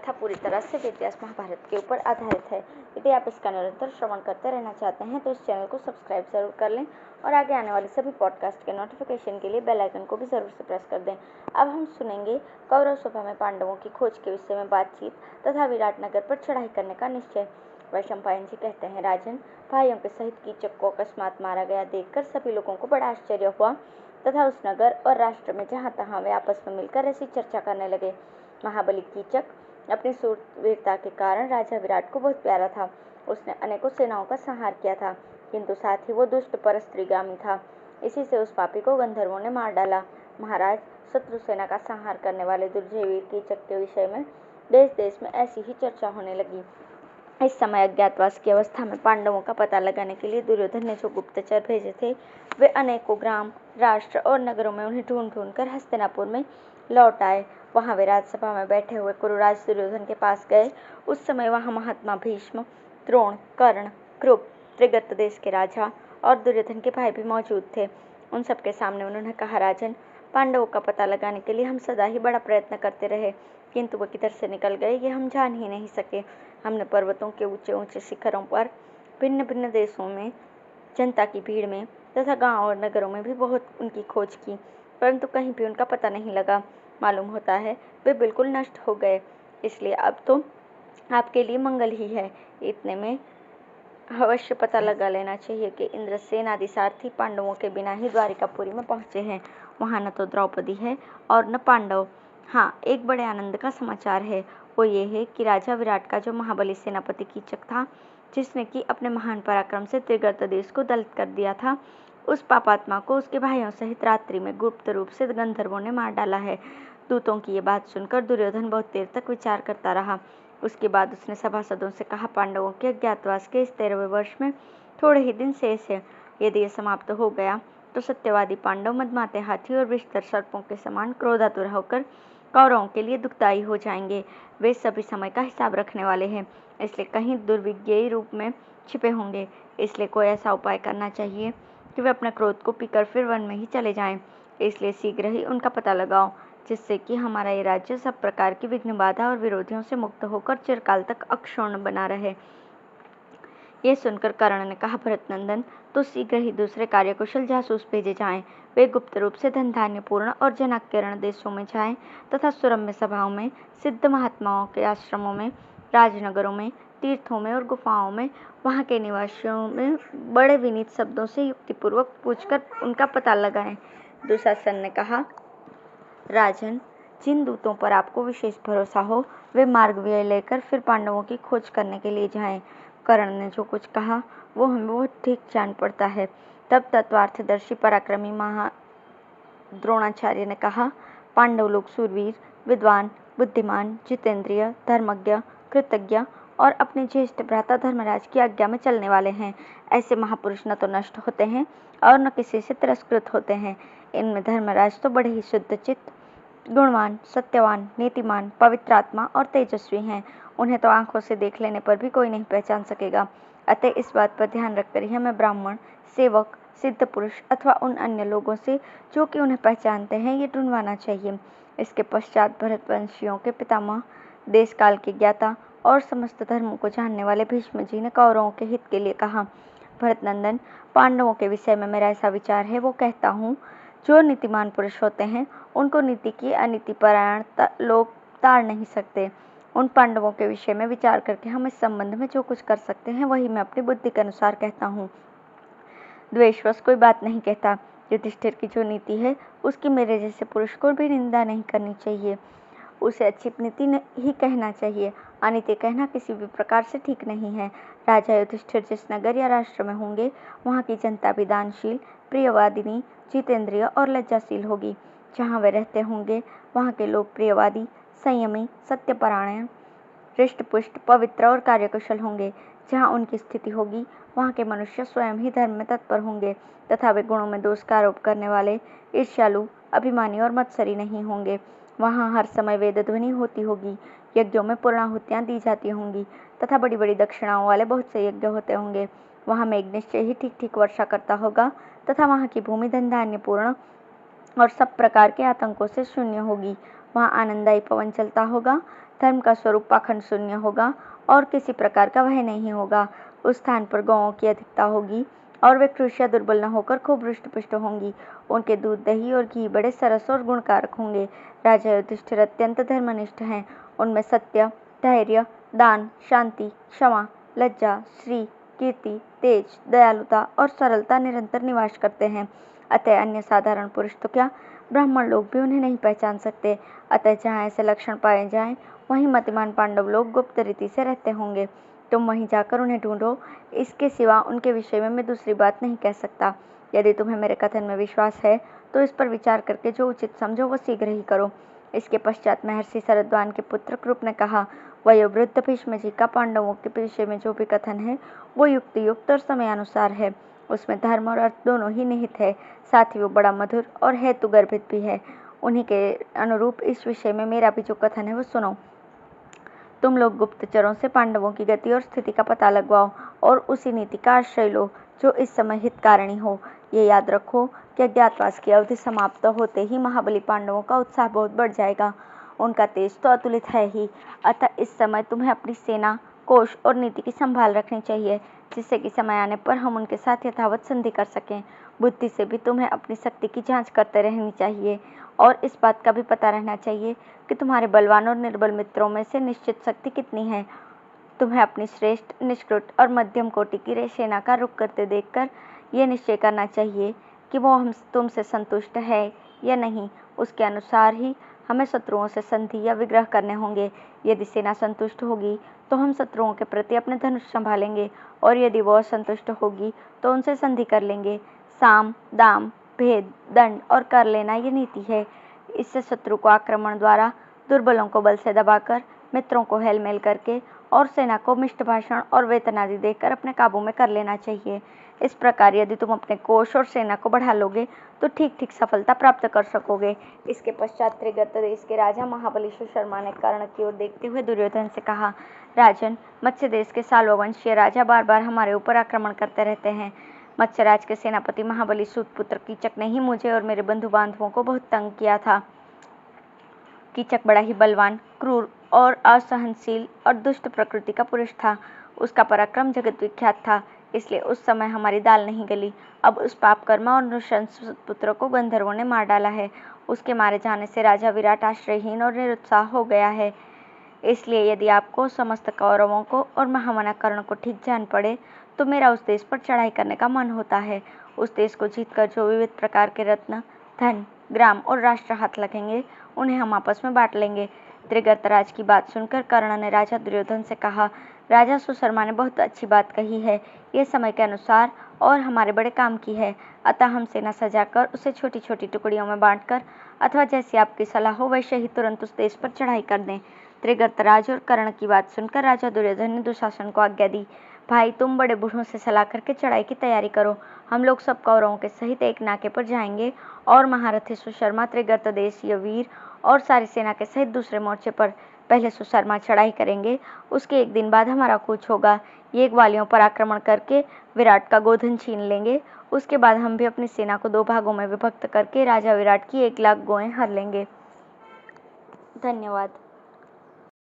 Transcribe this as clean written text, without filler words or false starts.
कथा पूरी तरह से वेदव्यास महाभारत के ऊपर आधारित है। यदि आप इसका निरंतर श्रवण करते रहना चाहते हैं तो इस चैनल को सब्सक्राइब जरूर कर लें और आगे आने वाले सभी पॉडकास्ट के नोटिफिकेशन के लिए बेल आइकन को भी जरूर से प्रेस कर दें। अब हम सुनेंगे कौरव सभा में पांडवों की खोज के विषय में बातचीत तथा विराटनगर पर चढ़ाई करने का निश्चय। वैशंपायन जी कहते हैं, राजन, भाइयों के सहित कीचक को अकस्मात मारा गया देखकर सभी लोगों को बड़ा आश्चर्य हुआ तथा उस नगर और राष्ट्र में जहाँ तहाँ वे आपस में मिलकर ऐसी चर्चा करने लगे। महाबली कीचक अपनी सूरवीरता के कारण राजा विराट को बहुत प्यारा था। उसने अनेकों सेनाओं का संहार किया था, किंतु साथ ही वो दुष्ट परस्त्रीगामी था। इसी से उस पापी को गंधर्वों ने मार डाला। महाराज, शत्रु सेना का संहार करने वाले दुर्जयवीर कीचक के विषय में देश देश में ऐसी ही चर्चा होने लगी। इस समय अज्ञातवास की अवस्था में पांडवों का पता लगाने के लिए दुर्योधन ने जो गुप्तचर भेजे थे, वे अनेकों ग्राम, राष्ट्र और नगरों में उन्हें ढूंढ ढूंढ कर हस्तिनापुर में लौट आए। वहां वे राजसभा में बैठे हुए कुरुराज दुर्योधन के पास गए। उस समय वहां महात्मा भीष्म, द्रोण, कर्ण, कृप, त्रिगत देश के राजा और दुर्योधन के भाई भी मौजूद थे। उन सबके सामने उन्होंने कहा, राजन, पांडवों का पता लगाने के लिए हम सदा ही बड़ा प्रयत्न करते रहे, किंतु वो किधर से निकल गए ये हम जान ही नहीं सके। हमने पर्वतों के ऊंचे ऊंचे शिखरों पर, भिन्न भिन्न देशों में, जनता की भीड़ में तथा गांव और नगरों में भी बहुत उनकी खोज की, परंतु कहीं भी उनका पता नहीं लगा। मालूम होता है वे बिल्कुल नष्ट हो गए। इसलिए अब तो आपके लिए मंगल ही है। इतने में अवश्य पता लगा लेना चाहिए कि इंद्रसेन आदि सारथी पांडवों के बिना ही द्वारिकापुरी में पहुंचे हैं। वहां न तो द्रौपदी है और न पांडव। हाँ, एक बड़े आनंद का समाचार है। वो ये है कि राजा विराट का जो महाबली सेनापति कीचक था, जिसने कि अपने महान पराक्रम से त्रिगर्त देश को दलित कर दिया था, उस पापात्मा को उसके भाइयों सहित रात्रि में गुप्त रूप से गंधर्वों ने मार डाला है। दूतों की ये बात सुनकर दुर्योधन बहुत देर तक विचार करता रहा। उसके बाद उसने सभासदों से कहा, पांडवों के अज्ञातवास के इस 13वें वर्ष में थोड़े ही दिन शेष है। यदि यह समाप्त हो गया तो सत्यवादी पांडव मदमाते हाथी और विषधर सर्पों के समान क्रोधातुर होकर कौरवों के लिए दुखदायी हो जाएंगे। वे सभी समय का हिसाब रखने वाले हैं, इसलिए कहीं दुर्विज्ञेय रूप में छिपे होंगे। इसलिए कोई ऐसा उपाय करना चाहिए कि वे अपने क्रोध को पीकर फिर वन में ही चले जाएं। इसलिए शीघ्र ही उनका पता लगाओ, जिससे कि हमारा ये राज्य सब प्रकार की विघ्न बाधा और विरोधियों से मुक्त होकर चिरकाल तक अक्षुण्ण बना रहे। ये सुनकर कर्ण ने कहा, भरतनंदन, तो शीघ्र ही दूसरे कार्यकुशल जासूस भेजे जाएं। वे गुप्त रूप से धन धान्य पूर्ण और जनाक्यरण देशों में जाएं तथा सुरम्य सभाओं में, सिद्ध महात्माओं के आश्रमों में, राजनगरों में, तीर्थों में और गुफाओं में, वहां के निवासियों में बड़े विनीत शब्दों से युक्तिपूर्वक पूछकर उनका पता लगाएं। दुशासन ने कहा, राजन, जिन दूतों पर आपको विशेष भरोसा हो, वे मार्ग व्यय लेकर फिर पांडवों की खोज करने के लिए जाएं। कर्ण ने जो कुछ कहा वो हमें बहुत ठीक जान पड़ता है। तब तत्वार्थदर्शी पराक्रमी द्रोणाचार्य ने कहा, पांडव लोग सूरवीर, विद्वान, बुद्धिमान, जितेंद्रिय, धर्मज्ञ, कृतज्ञ और अपने ज्येष्ठ भ्राता धर्मराज की आज्ञा में चलने वाले हैं। ऐसे महापुरुष न तो नष्ट होते हैं और न किसी से तिरस्कृत होते हैं। इनमें धर्मराज तो बड़े ही शुद्ध चित्त, गुणवान, सत्यवान, नीतिमान, पवित्रात्मा और तेजस्वी हैं। उन्हें तो आंखों से देख लेने पर भी कोई नहीं पहचान सकेगा। अतः इस बात पर ध्यान रखकर ही हमें ब्राह्मण, सेवक, सिद्ध पुरुष अथवा उन अन्य लोगों से जो कि उन्हें पहचानते हैं ये ढूंढवाना चाहिए। इसके पश्चात भरतवंशियों के पितामह, देश काल के ज्ञाता और समस्त धर्मों को जानने वाले भीष्म जी ने कौरवों के हित के लिए कहा, भरतनंदन, पांडवों के विषय में मेरा ऐसा विचार है, वो कहता हूँ, जो नीतिमान पुरुष होते हैं उनको नीति की अनीतिपरायण लोग ताड़ नहीं सकते। उन पांडवों के विषय में विचार करके हम इस संबंध में जो कुछ कर सकते हैं वही मैं अपनी बुद्धि के अनुसार कहता हूँ। द्वेषवश कोई बात नहीं कहता। युधिष्ठिर की जो नीति है उसकी मेरे जैसे पुरुष को भी निंदा नहीं करनी चाहिए। उसे अच्छी नीति ही कहना चाहिए। अनीति कहना किसी भी प्रकार से ठीक नहीं है। राजा युधिष्ठिर जिस नगर या राष्ट्र में होंगे वहाँ की जनता भी दानशील, प्रियवादिनी, जितेंद्रिय और लज्जाशील होगी। जहाँ वे रहते होंगे वहाँ के लोग प्रियवादी, संयमी, सत्यपरायण, हृष्टपुष्ट, पवित्र और कार्यकुशल होंगे। जहाँ उनकी स्थिति होगी वहाँ के मनुष्य स्वयं ही धर्म में तत्पर होंगे तथा वे गुणों में दोष का आरोप करने वाले, ईर्ष्यालु, अभिमानी और मत्सरी नहीं होंगे। वहाँ हर समय वेद ध्वनि होती होगी, यज्ञों में पूर्णाहुतियाँ दी जाती होंगी तथा बड़ी बड़ी दक्षिणाओं वाले बहुत से यज्ञ होते होंगे। वहाँ मेघ निश्चय ही ठीक ठीक वर्षा करता होगा तथा वहाँ की भूमि धन धान्य पूर्ण और सब प्रकार के आतंकों से शून्य होगी। वहाँ आनंददायी पवन चलता होगा। धर्म का स्वरूप पाखंड शून्य होगा और किसी प्रकार का भय नहीं होगा। उस स्थान पर गौओं की अधिकता होगी और वे कृष या दुर्बल न होकर खूब हृष्ट-पुष्ट होंगी। उनके दूध, दही और घी बड़े सरस और गुणकारक होंगे। राजा युधिष्ठिर अत्यंत धर्मनिष्ठ हैं। उनमें सत्य, धैर्य, दान, शांति, क्षमा, लज्जा, श्री, कीर्ति, तेज, दयालुता और सरलता निरंतर निवास करते हैं। अतः अन्य साधारण पुरुष तो क्या, ब्राह्मण लोग भी उन्हें नहीं पहचान सकते। अतः जहाँ ऐसे लक्षण पाए जाएं, वहीं मतिमान पांडव लोग गुप्त रीति से रहते होंगे। तुम वहीं जाकर उन्हें ढूंढो। इसके सिवा उनके विषय में मैं दूसरी बात नहीं कह सकता। यदि तुम्हें मेरे कथन में विश्वास है तो इस पर विचार करके जो उचित समझो वो शीघ्र ही करो। इसके पश्चात महर्षि शरद्वान के पुत्र कृप ने कहा, वयोवृद्ध भीष्म जी का पांडवों के विषय में जो भी कथन है वो युक्तियुक्त और समयानुसार है। उसमें धर्म और अर्थ दोनों ही निहित है। साथ ही वो बड़ा मधुर और हेतु गर्भित भी है। उन्हीं के अनुरूप इस विषय में मेरा भी जो कथन है वो सुनो। तुम लोग गुप्तचरों से पांडवों की गति और स्थिति का पता लगवाओ और उसी नीति का आश्रय लो जो इस समय हितकारिणी हो। ये याद रखो कि अज्ञातवास की अवधि समाप्त होते ही महाबली पांडवों का उत्साह बहुत बढ़ जाएगा। उनका तेज तो अतुलित है ही। अतः इस समय तुम्हें अपनी सेना, कोष और नीति की संभाल रखनी चाहिए, जिससे कि समय आने पर हम उनके साथ यथावत संधि कर सकें। बुद्धि से भी तुम्हें अपनी शक्ति की जांच करते रहनी चाहिए और इस बात का भी पता रहना चाहिए कि तुम्हारे बलवान और निर्बल मित्रों में से निश्चित शक्ति कितनी है। तुम्हें अपनी श्रेष्ठ, निष्कृत और मध्यम कोटि की सेना का रुख करते देखकर ये निश्चय करना चाहिए कि वो हम तुमसे संतुष्ट है या नहीं। उसके अनुसार ही हमें शत्रुओं से संधि या विग्रह करने होंगे। यदि सेना संतुष्ट होगी तो हम शत्रुओं के प्रति अपने धनुष संभालेंगे और यदि वह संतुष्ट होगी तो उनसे संधि कर लेंगे। साम, दाम, भेद, दंड और कर लेना ये नीति है। इससे शत्रु को आक्रमण द्वारा, दुर्बलों को बल से दबाकर, मित्रों को हेलमेल करके और सेना को मिष्ट भाषण और वेतन आदि देकर अपने काबू में कर लेना चाहिए। इस प्रकार यदि तुम अपने कोष और सेना को बढ़ा लोगे तो ठीक ठीक सफलता प्राप्त कर सकोगे। इसके पश्चात त्रिगर्त देश के राजा महाबली सुशर्मा ने कर्ण की ओर देखते हुए दुर्योधन से कहा, राजन, मत्स्य देश के साल्ववंशीय राजा बार बार हमारे ऊपर आक्रमण करते रहते हैं। मत्स्यराज के सेनापति महाबली सूतपुत्र कीचक ने ही मुझे और मेरे बंधु बांधवों को बहुत तंग किया था। कीचक बड़ा ही बलवान, क्रूर और असहनशील और दुष्ट प्रकृति का पुरुष था। उसका पराक्रम जगत विख्यात था, इसलिए उस समय हमारी दाल नहीं गली। अब उस पापकर्मा और नृशंस पुत्र को गंधर्वों ने मार डाला है। उसके मारे जाने से राजा विराट आश्रयहीन और निरुत्साह हो गया है। इसलिए यदि आपको, समस्त कौरवों को और महामना कर्ण को ठीक जान पड़े तो मेरा उस देश पर चढ़ाई करने का मन होता है। उस देश को जीतकर जो विविध प्रकार के रत्न, धन, ग्राम और राष्ट्र हाथ लगेंगे उन्हें हम आपस में बांट लेंगे। त्रिगर्तराज की बात सुनकर कर्ण ने राजा दुर्योधन से कहा, राजा सुशर्मा ने बहुत अच्छी बात कही है। ये समय के अनुसार और हमारे बड़े काम की है। अतः हम सेना सजाकर उसे छोटी छोटी टुकड़ियों में बांटकर अथवा जैसी आपकी सलाह हो वैसे ही तुरंत उस देश पर चढ़ाई कर दें। त्रिगर्तराज और कर्ण की बात सुनकर राजा दुर्योधन ने दुशासन को आज्ञा दी, भाई तुम बड़े बूढ़ों से सलाह करके चढ़ाई की तैयारी करो। हम लोग सब कौरवों के सहित एक नाके पर जाएंगे और महारथी सुशर्मा त्रिगर्त देशीय वीर और सारी सेना के सहित दूसरे मोर्चे पर पहले सुशर्मा चढ़ाई करेंगे। उसके एक दिन बाद हमारा कूच होगा। ये ग्वालियों पर आक्रमण करके विराट का गोधन छीन लेंगे। उसके बाद हम भी अपनी सेना को 2 भागों में विभक्त करके राजा विराट की 1 लाख गौएं हर लेंगे। धन्यवाद।